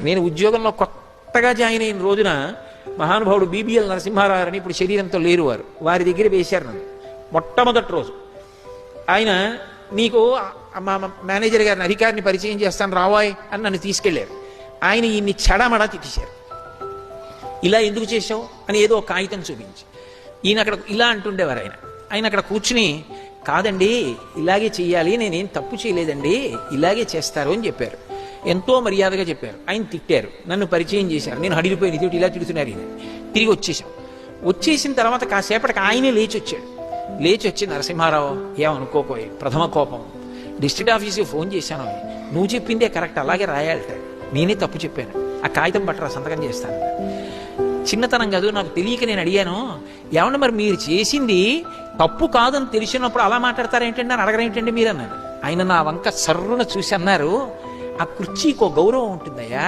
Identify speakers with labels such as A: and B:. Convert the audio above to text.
A: నేను ఉద్యోగంలో కొత్తగా జాయిన్ అయిన రోజున మహానుభావుడు బీబీఎల్ నరసింహారావు అని ఇప్పుడు శరీరంతో లేరు వారు, వారి దగ్గర వేశారు నన్ను మొట్టమొదటి రోజు. ఆయన నీకు మా మేనేజర్ గారిని అధికారిని పరిచయం చేస్తాను రావాయ్ అని నన్ను తీసుకెళ్లారు. ఆయన ఈయన్ని చెడమడా తిట్టేశారు. ఇలా ఎందుకు చేశావు అని ఏదో ఒక కాగితం చూపించి ఈయన అక్కడ ఇలా అంటుండేవారు. ఆయన అక్కడ కూర్చుని కాదండి ఇలాగే చెయ్యాలి, నేనేం తప్పు చేయలేదండి, ఇలాగే చేస్తారు అని చెప్పారు. ఎంతో మర్యాదగా చెప్పారు. ఆయన తిట్టారు, నన్ను పరిచయం చేశారు. నేను హడిలిపోయిన ఇటు ఇలా తిడుతున్నారు. ఈయన తిరిగి వచ్చేసాం. వచ్చేసిన తర్వాత కాసేపటికి ఆయనే లేచి వచ్చాడు. లేచి వచ్చి నరసింహారావు ఏమనుకోపోయి ప్రథమ కోపం, డిస్ట్రిక్ట్ ఆఫీస్కి ఫోన్ చేశాను, నువ్వు చెప్పిందే కరెక్ట్ అలాగే రాయాలట, నేనే తప్పు చెప్పాను, ఆ కాగితం పట్టరా సంతకం చేస్తాను. చిన్నతనం కాదు నాకు తెలియక నేను అడిగాను, ఏమన్నా మరి మీరు చేసింది తప్పు కాదని తెలిసినప్పుడు అలా మాట్లాడతారేంటండి అని అడగరేంటండి మీరు అన్నాడు. ఆయన నా వంక సర్రున చూసి అన్నారు, ఆ కుర్చీకో గౌరవం ఉంటుందయ్యా.